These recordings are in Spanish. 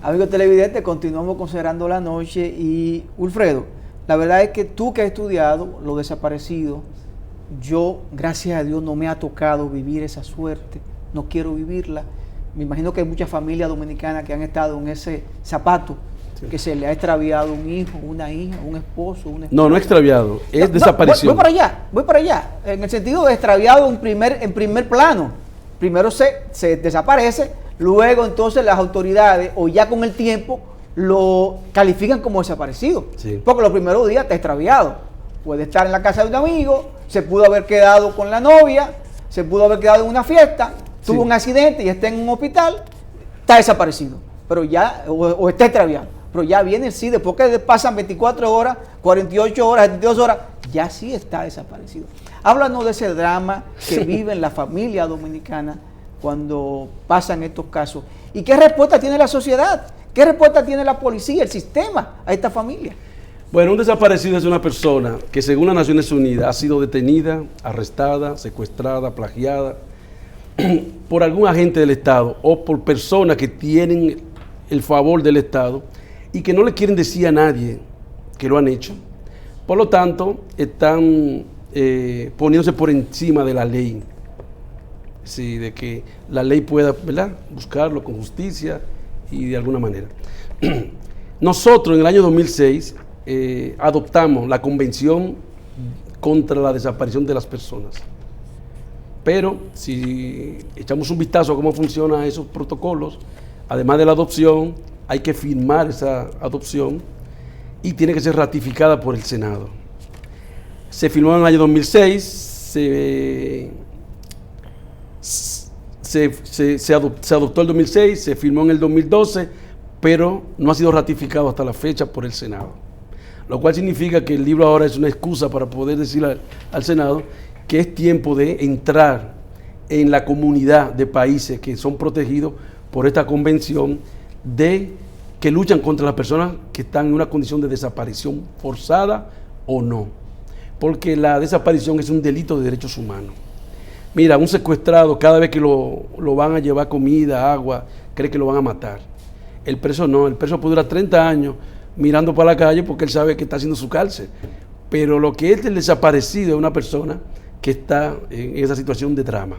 Amigos televidentes, continuamos considerando la noche y Wilfredo, la verdad es que tú que has estudiado lo desaparecido, yo, gracias a Dios, no me ha tocado vivir esa suerte, no quiero vivirla. Me imagino que hay muchas familias dominicanas que han estado en ese zapato, sí, que se le ha extraviado un hijo, una hija, un esposo, una esposa. No, no extraviado, es desaparición. Voy para allá, en el sentido de extraviado en primer plano. Primero se desaparece, luego entonces las autoridades, o ya con el tiempo, lo califican como desaparecido. Sí. Porque los primeros días está extraviado. Puede estar en la casa de un amigo, se pudo haber quedado con la novia, se pudo haber quedado en una fiesta, tuvo un accidente y está en un hospital, está desaparecido. Pero ya, o está extraviado. Pero ya viene, sí, después que pasan 24 horas, 48 horas, 72 horas, ya sí está desaparecido. Háblanos de ese drama que vive en la familia dominicana cuando pasan estos casos. ¿Y qué respuesta tiene la sociedad? ¿Qué respuesta tiene la policía, el sistema a esta familia? Bueno, un desaparecido es una persona que según las Naciones Unidas ha sido detenida, arrestada, secuestrada, plagiada por algún agente del Estado o por personas que tienen el favor del Estado y que no le quieren decir a nadie que lo han hecho. Por lo tanto, están poniéndose por encima de la ley. Sí, de que la ley pueda, ¿verdad?, buscarlo con justicia y de alguna manera. Nosotros en el año 2006 adoptamos la Convención contra la Desaparición de las Personas. Pero si echamos un vistazo a cómo funcionan esos protocolos, además de la adopción, hay que firmar esa adopción y tiene que ser ratificada por el Senado. Se firmó en el año 2006, se adoptó el 2006, se firmó en el 2012, pero no ha sido ratificado hasta la fecha por el Senado. Lo cual significa que el libro ahora es una excusa para poder decirle al Senado que es tiempo de entrar en la comunidad de países que son protegidos por esta convención que luchan contra las personas que están en una condición de desaparición forzada o no. Porque la desaparición es un delito de derechos humanos. Mira, un secuestrado, cada vez que lo van a llevar comida, agua, cree que lo van a matar. El preso no, el preso puede durar 30 años mirando para la calle porque él sabe que está haciendo su cárcel. Pero lo que es el desaparecido es una persona que está en esa situación de drama.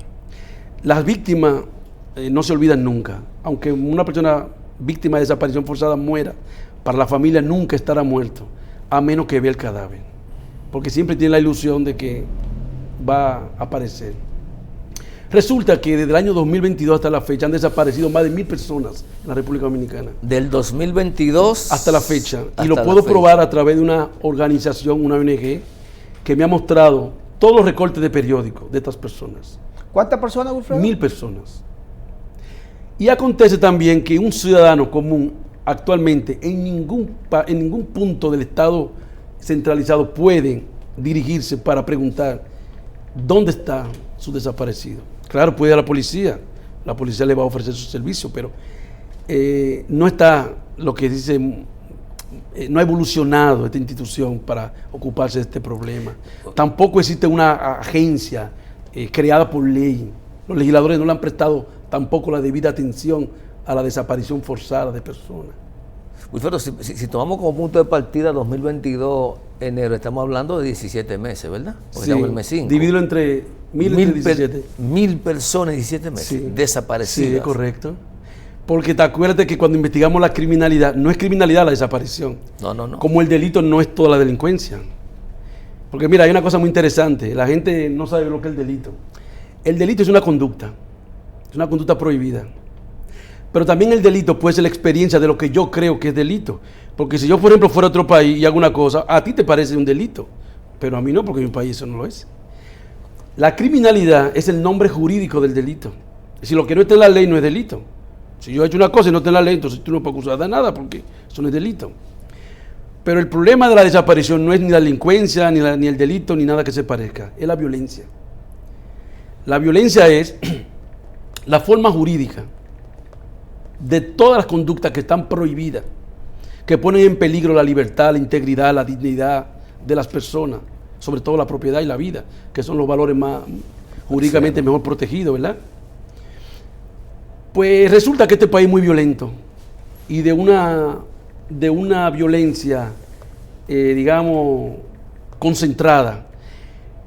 Las víctimas no se olvidan nunca. Aunque una persona víctima de desaparición forzada muera, para la familia nunca estará muerto, a menos que vea el cadáver. Porque siempre tiene la ilusión de que va a aparecer. Resulta que desde el año 2022 hasta la fecha han desaparecido más de 1,000 personas en la República Dominicana. Del 2022 hasta la fecha. Y lo puedo probar a través de una organización, una ONG, que me ha mostrado todos los recortes de periódicos de estas personas. ¿Cuántas personas, Wilfredo? 1,000 personas. Y acontece también que un ciudadano común actualmente en ningún punto del Estado centralizado puede dirigirse para preguntar dónde está su desaparecido. Claro, puede ir a la policía le va a ofrecer su servicio, pero no está lo que dice, no ha evolucionado esta institución para ocuparse de este problema. Tampoco existe una agencia creada por ley. Los legisladores no le han prestado tampoco la debida atención a la desaparición forzada de personas. Wilfredo, si tomamos como punto de partida 2022, enero, estamos hablando de 17 meses, ¿verdad? Porque sí, estamos en el mes 5. Divídelo entre 1,000 y 17. 1,000 personas en 17 meses, sí, desaparecidas. Sí, correcto. Porque te acuerdas que cuando investigamos la criminalidad, no es criminalidad la desaparición. No. Como el delito no es toda la delincuencia. Porque mira, hay una cosa muy interesante. La gente no sabe lo que es el delito. El delito es una conducta prohibida. Pero también el delito puede ser la experiencia de lo que yo creo que es delito. Porque si yo, por ejemplo, fuera a otro país y hago una cosa, a ti te parece un delito, pero a mí no, porque en mi país eso no lo es. La criminalidad es el nombre jurídico del delito. Es decir, lo que no está en la ley no es delito. Si yo he hecho una cosa y no está en la ley, entonces tú no puedes acusar de nada porque eso no es delito. Pero el problema de la desaparición no es ni la delincuencia, ni el delito, ni nada que se parezca. Es la violencia. La violencia es la forma jurídica de todas las conductas que están prohibidas, que ponen en peligro la libertad, la integridad, la dignidad de las personas, sobre todo la propiedad y la vida, que son los valores más jurídicamente mejor protegidos, ¿verdad? Pues resulta que este país es muy violento. y de una violencia, digamos, concentrada.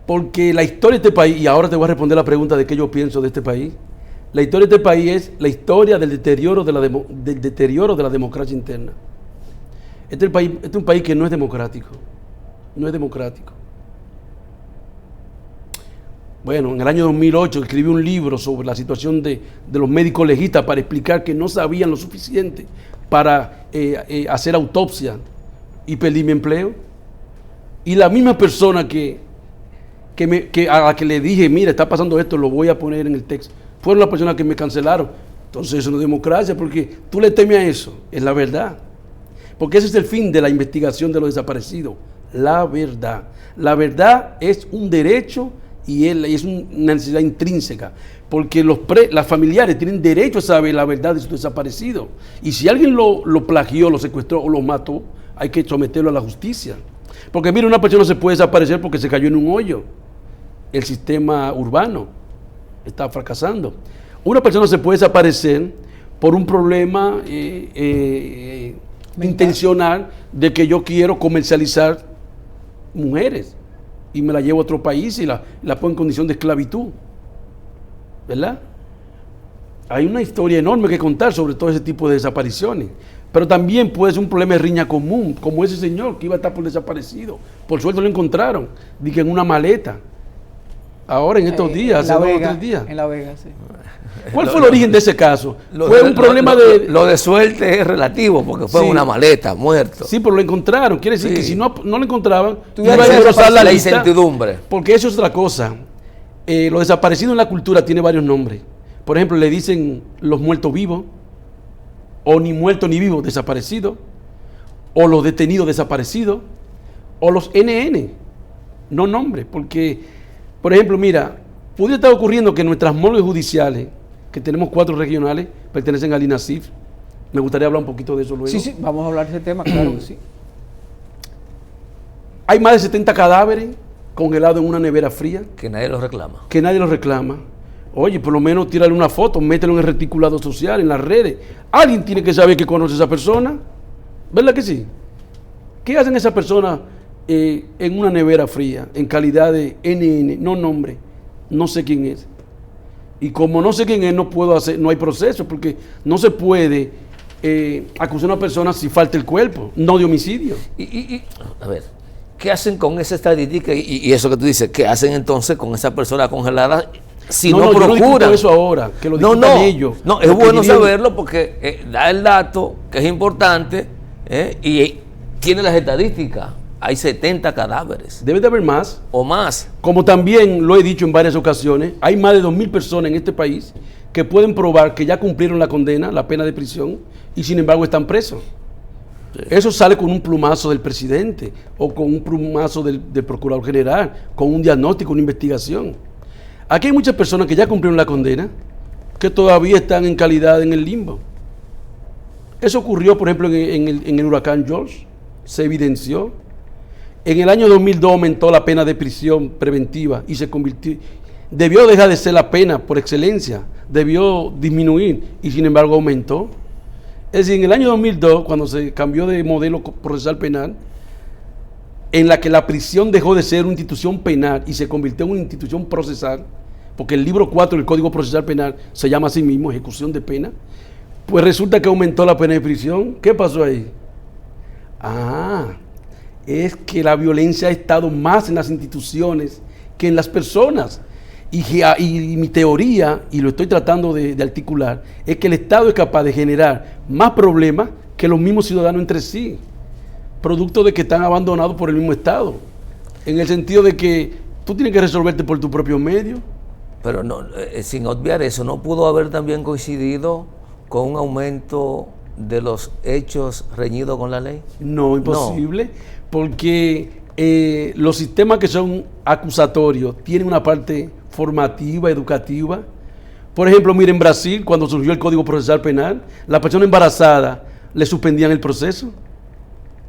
Porque la historia de este país, y ahora te voy a responder la pregunta de qué yo pienso de este país, la historia de este país es la historia del deterioro de la democracia interna. Este es un país que no es democrático. No es democrático. Bueno, en el año 2008 escribí un libro sobre la situación de los médicos legistas para explicar que no sabían lo suficiente para hacer autopsia y perdí mi empleo. Y la misma persona a la que le dije, mira, está pasando esto, lo voy a poner en el texto, fueron las personas que me cancelaron. Entonces eso no es democracia, porque tú le temes a eso, es la verdad. Porque ese es el fin de la investigación de los desaparecidos, la verdad. La verdad es un derecho y es una necesidad intrínseca, porque las familiares tienen derecho a saber la verdad de sus desaparecidos. Y si alguien lo plagió, lo secuestró o lo mató, hay que someterlo a la justicia. Porque mira, una persona se puede desaparecer porque se cayó en un hoyo. El sistema urbano está fracasando. Una persona se puede desaparecer por un problema intencional de que yo quiero comercializar mujeres y me la llevo a otro país y la pongo en condición de esclavitud, ¿verdad? Hay una historia enorme que contar sobre todo ese tipo de desapariciones, pero también puede ser un problema de riña común, como ese señor que iba a estar por desaparecido. Por suerte lo encontraron, dije en una maleta. Ahora en estos días, hace 2 o 3 días. En La Vega, sí. ¿Cuál fue el origen de ese caso? Fue un problema Lo de suerte es relativo, porque fue en una maleta, muerto. Sí, pero lo encontraron. Quiere decir que si no lo encontraban, iba a engrosar la incertidumbre. Porque eso es otra cosa. Lo desaparecido en la cultura tiene varios nombres. Por ejemplo, le dicen los muertos vivos, o ni muertos ni vivos, desaparecidos, o los detenidos desaparecidos, o los NN, no nombres, porque, por ejemplo, mira, pudiera estar ocurriendo que nuestras morgues judiciales, que tenemos 4 regionales, pertenecen al INASIF. Me gustaría hablar un poquito de eso luego. Sí, vamos a hablar de ese tema, claro que sí. Hay más de 70 cadáveres congelados en una nevera fría. Que nadie los reclama. Que nadie los reclama. Oye, por lo menos tírale una foto, mételo en el reticulado social, en las redes. Alguien tiene que saber que conoce a esa persona. ¿Verdad que sí? ¿Qué hacen esas personas en una nevera fría, en calidad de NN, no nombre? No sé quién es. Y como no sé quién es, no hay proceso, porque no se puede acusar a una persona si falta el cuerpo, no de homicidio. A ver, ¿qué hacen con esa estadística y eso que tú dices? ¿Qué hacen entonces con esa persona congelada si no procuran? Yo no discuto eso ahora, que lo discutan ellos. No, es bueno saberlo porque da el dato que es importante y tiene las estadísticas. Hay 70 cadáveres. Debe de haber más. O más. Como también lo he dicho en varias ocasiones, hay más de 2.000 personas en este país que pueden probar que ya cumplieron la condena, la pena de prisión, y sin embargo están presos. Sí. Eso sale con un plumazo del presidente o con un plumazo del procurador general, con un diagnóstico, una investigación. Aquí hay muchas personas que ya cumplieron la condena, que todavía están en calidad en el limbo. Eso ocurrió, por ejemplo, en el huracán George, se evidenció. En el año 2002 aumentó la pena de prisión preventiva y se convirtió, debió dejar de ser la pena por excelencia, debió disminuir y sin embargo aumentó. Es decir, en el año 2002, cuando se cambió de modelo procesal penal, en la que la prisión dejó de ser una institución penal y se convirtió en una institución procesal, porque el libro 4 del Código Procesal Penal se llama a sí mismo ejecución de pena, pues resulta que aumentó la pena de prisión. ¿Qué pasó ahí? Es que la violencia ha estado más en las instituciones que en las personas. Y mi teoría, y lo estoy tratando de articular, es que el Estado es capaz de generar más problemas que los mismos ciudadanos entre sí, producto de que están abandonados por el mismo Estado, en el sentido de que tú tienes que resolverte por tu propio medio. Pero no, sin obviar eso, ¿no pudo haber también coincidido con un aumento de los hechos reñidos con la ley? No, imposible. No. Porque los sistemas que son acusatorios tienen una parte formativa, educativa. Por ejemplo, mira, en Brasil, cuando surgió el Código Procesal Penal, la persona embarazada le suspendían el proceso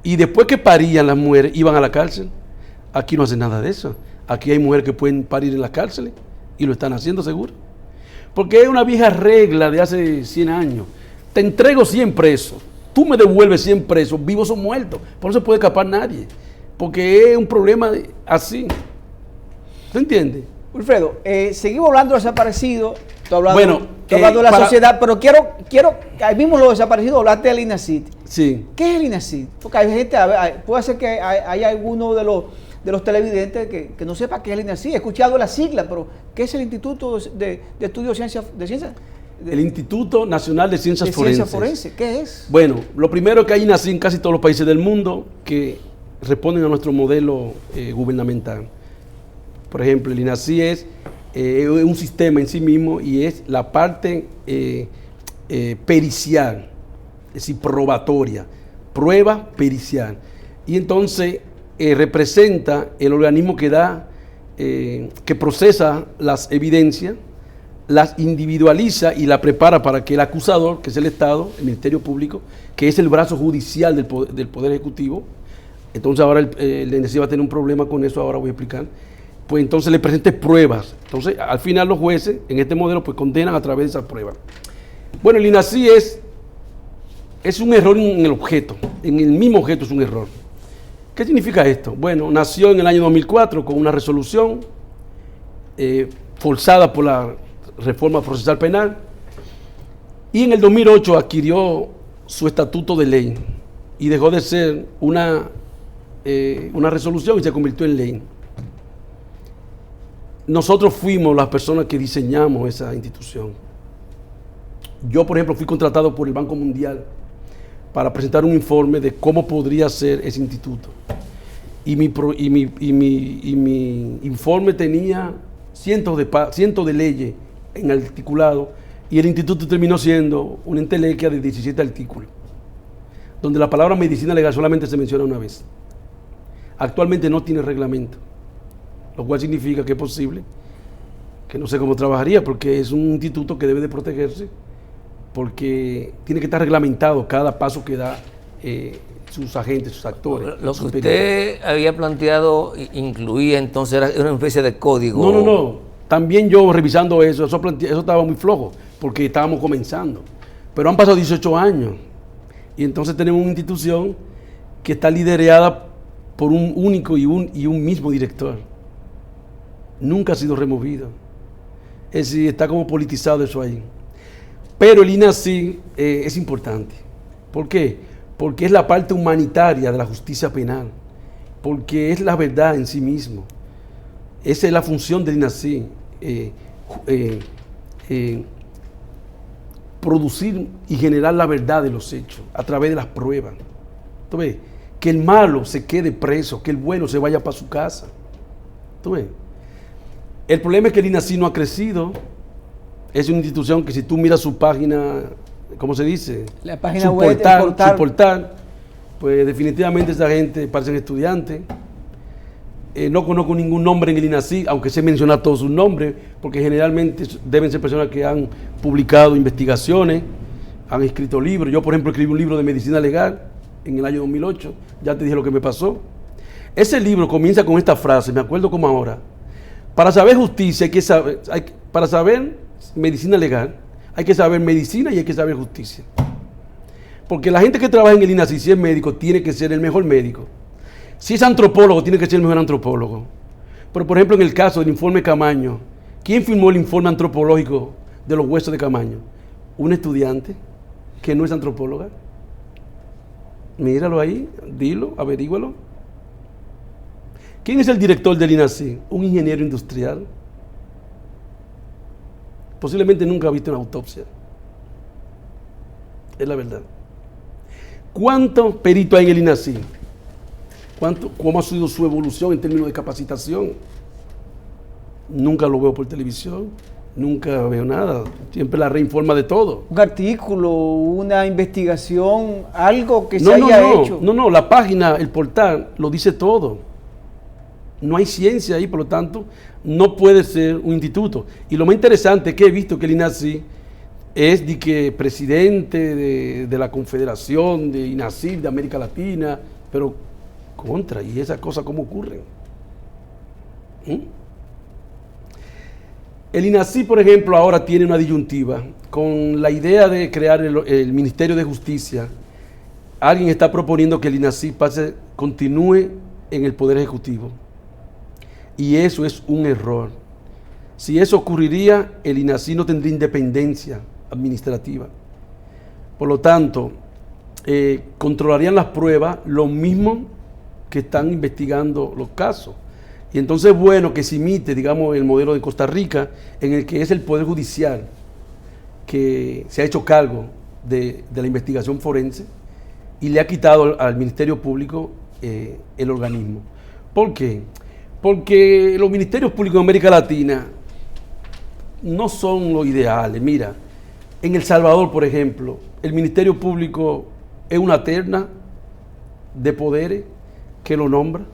y después que parían las mujeres iban a la cárcel. Aquí no hacen nada de eso. Aquí hay mujeres que pueden parir en las cárceles y lo están haciendo seguro. Porque es una vieja regla de hace 100 años. Te entrego 100 presos tú me devuelves 100 presos, vivos o muertos. Por eso no se puede escapar nadie. Porque es un problema así. ¿Tú entiendes? Wilfredo, seguimos hablando de desaparecidos. Tú hablando, Bueno, hablando de la sociedad, pero quiero, ahí mismo los desaparecidos, hablaste del INACID. Sí. ¿Qué es el INACID? Porque hay gente, puede ser que haya alguno de los televidentes que no sepa qué es el INACID. He escuchado la sigla, pero ¿qué es el Instituto de Estudios de Ciencias? El Instituto Nacional de Ciencias Forenses. ¿Qué es? Bueno, lo primero que hay INACID en casi todos los países del mundo que responden a nuestro modelo gubernamental. Por ejemplo, el INACID es un sistema en sí mismo y es la parte pericial, es decir, probatoria, prueba pericial. Y entonces representa el organismo que da, que procesa las evidencias, las individualiza y la prepara para que el acusador, que es el Estado, el Ministerio Público, que es el brazo judicial del Poder Ejecutivo, entonces ahora el INACID va a tener un problema con eso, ahora voy a explicar, pues entonces le presente pruebas. Entonces, al final los jueces, en este modelo, pues condenan a través de esas pruebas. Bueno, el INACID es un error en el objeto, en el mismo objeto es un error. ¿Qué significa esto? Bueno, nació en el año 2004 con una resolución forzada por la reforma procesal penal y en el 2008 adquirió su estatuto de ley y dejó de ser una resolución y se convirtió en ley. Nosotros fuimos las personas que diseñamos esa institución. Yo, por ejemplo, fui contratado por el Banco Mundial para presentar un informe de cómo podría ser ese instituto. Y mi informe tenía cientos de leyes en el articulado y el instituto terminó siendo una entelequia de 17 artículos, donde la palabra medicina legal solamente se menciona una vez. Actualmente no tiene reglamento, lo cual significa que es posible, que no sé cómo trabajaría, porque es un instituto que debe de protegerse, porque tiene que estar reglamentado cada paso que da sus agentes, sus actores. Lo que usted había planteado incluía entonces era una especie de código. No. También yo revisando eso estaba muy flojo, porque estábamos comenzando. Pero han pasado 18 años, y entonces tenemos una institución que está liderada por un único y un mismo director. Nunca ha sido removido. Es decir, está como politizado eso ahí. Pero el INACID es importante. ¿Por qué? Porque es la parte humanitaria de la justicia penal. Porque es la verdad en sí mismo. Esa es la función del INACID. Producir y generar la verdad de los hechos a través de las pruebas. ¿Tú ves? Que el malo se quede preso, que el bueno se vaya para su casa. ¿Tú ves? El problema es que el INACID no ha crecido. Es una institución que si tú miras su página, ¿cómo se dice? La página su web, su portal, pues definitivamente esa gente parecen estudiantes. No conozco ningún nombre en el INACID, aunque sé mencionar todos sus nombres, porque generalmente deben ser personas que han publicado investigaciones, han escrito libros. Yo, por ejemplo, escribí un libro de medicina legal en el año 2008, ya te dije lo que me pasó. Ese libro comienza con esta frase, me acuerdo como ahora: para saber justicia para saber medicina legal, hay que saber medicina y hay que saber justicia. Porque la gente que trabaja en el INACID, si es médico, tiene que ser el mejor médico. Si es antropólogo, tiene que ser el mejor antropólogo. Pero, por ejemplo, en el caso del informe Camaño, ¿quién firmó el informe antropológico de los huesos de Camaño? Un estudiante que no es antropóloga. Míralo ahí, dilo, averígualo. ¿Quién es el director del INACID? Un ingeniero industrial. Posiblemente nunca ha visto una autopsia. Es la verdad. ¿Cuántos peritos hay en el INACID? ¿Cómo ha sido su evolución en términos de capacitación? Nunca lo veo por televisión, nunca veo nada. Siempre la reinforma de todo. Un artículo, una investigación, algo que se haya hecho. No, la página, el portal, lo dice todo. No hay ciencia ahí, por lo tanto, no puede ser un instituto. Y lo más interesante es que he visto que el INACID es de que presidente de la Confederación de INACID de América Latina, pero ¿y esas cosas cómo ocurren? El INACID, por ejemplo, ahora tiene una disyuntiva con la idea de crear el Ministerio de Justicia alguien está proponiendo que el INASIF continúe en el Poder Ejecutivo. Y eso es un error. Si eso ocurriría, el INASIF no tendría independencia administrativa. Por lo tanto, controlarían las pruebas los mismos que están investigando los casos. Y entonces es bueno que se imite, digamos, el modelo de Costa Rica, en el que es el Poder Judicial que se ha hecho cargo de la investigación forense y le ha quitado al Ministerio Público el organismo. ¿Por qué? Porque los ministerios públicos en América Latina no son los ideales. Mira, en El Salvador, por ejemplo, el Ministerio Público es una terna de poderes que lo nombra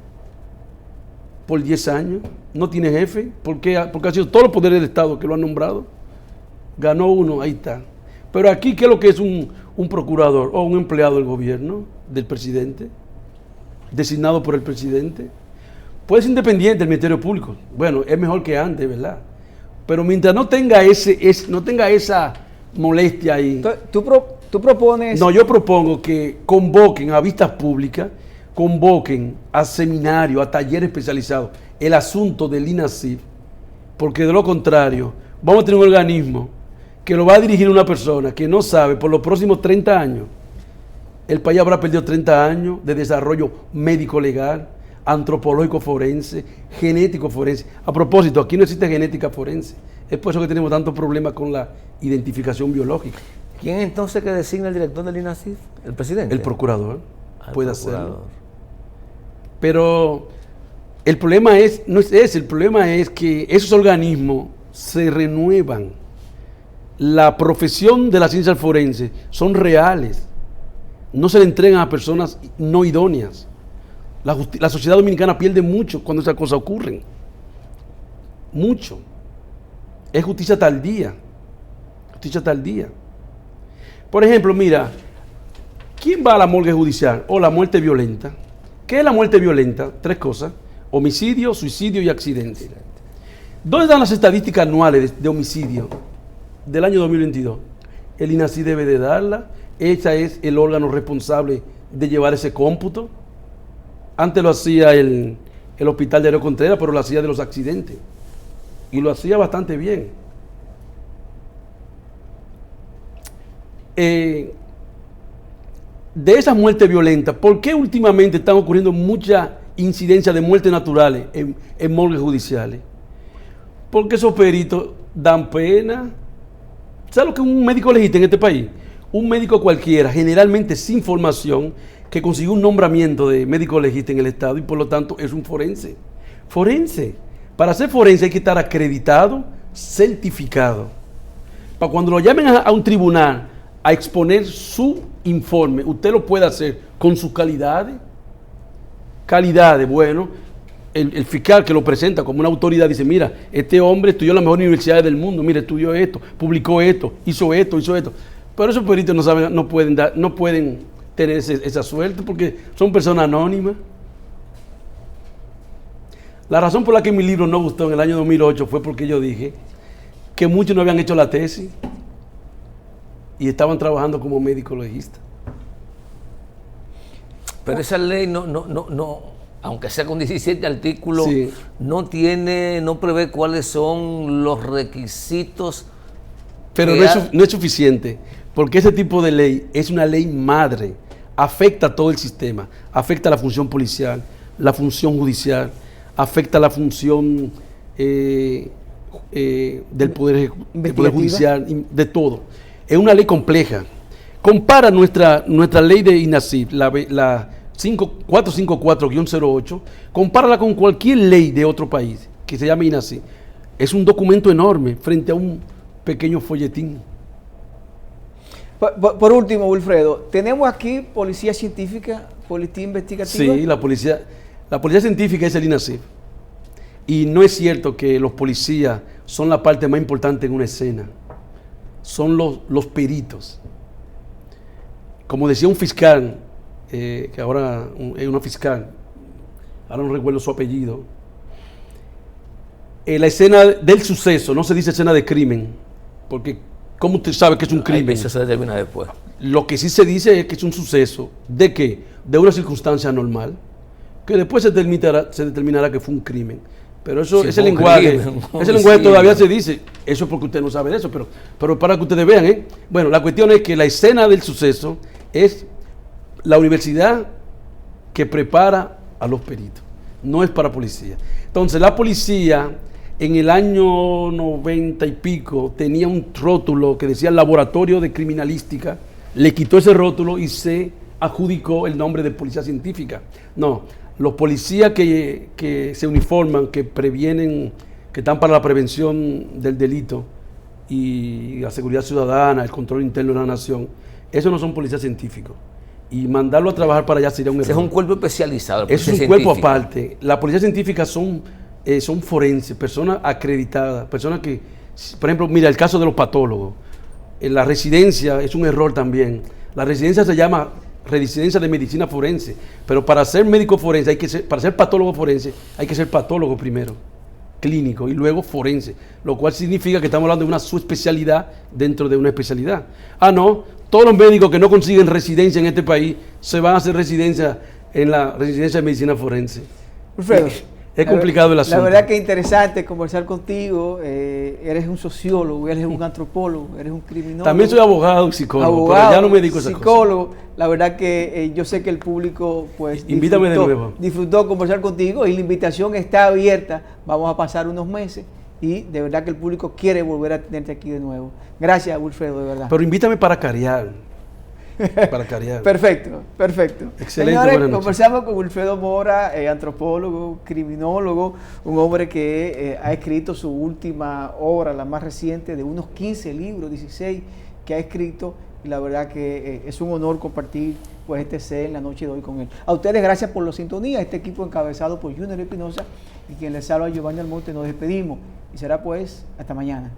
por 10 años, no tiene jefe, porque ha sido todos los poderes del Estado que lo han nombrado. Ganó uno, ahí está. Pero aquí, ¿qué es lo que es un procurador o un empleado del gobierno, del presidente, designado por el presidente? Puede ser independiente el Ministerio Público. Bueno, es mejor que antes, ¿verdad? Pero mientras no tenga esa molestia ahí. ¿Tú propones? No, yo propongo que convoquen a vistas públicas, convoquen a seminarios, a talleres especializados, el asunto del INASIF, porque de lo contrario, vamos a tener un organismo que lo va a dirigir una persona que no sabe por los próximos 30 años. El país habrá perdido 30 años de desarrollo médico-legal, antropológico forense, genético forense. A propósito, aquí no existe genética forense. Es por eso que tenemos tantos problemas con la identificación biológica. ¿Quién entonces que designa el director del INASIF? ¿El presidente? El procurador puede hacerlo. Pero el problema no es ese, el problema es que esos organismos se renuevan. La profesión de la ciencia forense son reales. No se le entregan a personas no idóneas. La sociedad dominicana pierde mucho cuando esas cosas ocurren. Mucho. Es justicia tardía. Justicia tardía. Por ejemplo, mira, ¿quién va a la morgue judicial? O la muerte violenta. ¿Qué es la muerte violenta? 3 cosas: homicidio, suicidio y accidente. ¿Dónde están las estadísticas anuales de homicidio del año 2022? El INASIF debe de darla. Ella es el órgano responsable de llevar ese cómputo. Antes lo hacía el Hospital de Aero Contreras, pero lo hacía de los accidentes. Y lo hacía bastante bien. De esas muertes violentas, ¿por qué últimamente están ocurriendo muchas incidencias de muertes naturales en morgues judiciales? Porque esos peritos dan pena. ¿Sabes lo que es un médico legista en este país? Un médico cualquiera, generalmente sin formación, que consiguió un nombramiento de médico legista en el Estado y por lo tanto es un forense. Forense. Para ser forense hay que estar acreditado, certificado. Para cuando lo llamen a un tribunal a exponer su informe, usted lo puede hacer con sus calidades. Bueno, el fiscal que lo presenta como una autoridad dice: mira, este hombre estudió en las mejores universidades del mundo, mira, estudió esto, publicó esto, hizo esto. Pero esos peritos no pueden tener esa suerte porque son personas anónimas. La razón por la que mi libro no gustó en el año 2008 fue porque yo dije que muchos no habían hecho la tesis y estaban trabajando como médico legista. Pero esa ley no, aunque sea con 17 artículos, sí, no prevé cuáles son los requisitos. Pero no es suficiente, porque ese tipo de ley es una ley madre, afecta a todo el sistema, afecta a la función policial, la función judicial, afecta a la función del poder judicial, de todo. Es una ley compleja. Compara nuestra ley de INASIF, la 454-08, compárala con cualquier ley de otro país que se llame INASIF. Es un documento enorme frente a un pequeño folletín. Por último, Wilfredo, tenemos aquí policía científica, policía investigativa. Sí, la policía científica es el INASIF. Y no es cierto que los policías son la parte más importante en una escena. Son los peritos. Como decía un fiscal, que ahora es una fiscal, ahora no recuerdo su apellido, la escena del suceso, no se dice escena de crimen, porque ¿cómo usted sabe que es un crimen? Eso se determina después. Lo que sí se dice es que es un suceso de que, de una circunstancia normal, que después se determinará que fue un crimen. Pero eso, Sí, ese fue un lenguaje, crimen, un ese lenguaje homicidio. todavía se dice. Eso es porque usted no sabe de eso, pero para que ustedes vean, ¿eh? Bueno, la cuestión es que la escena del suceso es la universidad que prepara a los peritos, no es para policía. Entonces, la policía en el año 90 y pico tenía un rótulo que decía Laboratorio de Criminalística, le quitó ese rótulo y se adjudicó el nombre de policía científica. No, los policías que se uniforman, que previenen, que están para la prevención del delito y la seguridad ciudadana, el control interno de la nación, esos no son policías científicos. Y mandarlo a trabajar para allá sería un Ese error. es un cuerpo especializado. el Es un policía cuerpo científico. aparte. La policía científica son forenses, personas acreditadas, personas que, por ejemplo, mira el caso de los patólogos. En la residencia es un error también. La residencia se llama residencia de medicina forense, pero para ser médico forense, para ser patólogo forense, hay que ser patólogo primero, clínico y luego forense, lo cual significa que estamos hablando de una subespecialidad dentro de una especialidad. Ah, no, todos los médicos que no consiguen residencia en este país se van a hacer residencia en la residencia de medicina forense. Wilfredo, Es complicado el asunto. La verdad que es interesante conversar contigo. Eres un sociólogo, eres un antropólogo, eres un criminólogo. También soy abogado y psicólogo, Abogado, pero ya no me dedico a esas cosas. psicólogo. La verdad que yo sé que el público pues Invítame de nuevo. disfrutó conversar contigo y la invitación está abierta. Vamos a pasar unos meses y de verdad que el público quiere volver a tenerte aquí de nuevo. Gracias, Wilfredo, de verdad. Pero invítame para Carial. Para Carial. Perfecto, perfecto. Excelente, Señores, buenas noches. conversamos con Wilfredo Mora, antropólogo, criminólogo, un hombre que ha escrito su última obra, la más reciente, de unos 15 libros, 16, que ha escrito, y la verdad que es un honor compartir pues este set en la noche de hoy con él. A ustedes gracias por la sintonía, este equipo encabezado por Junior Espinosa y quien les habla Giovanni Almonte, nos despedimos y será pues hasta mañana.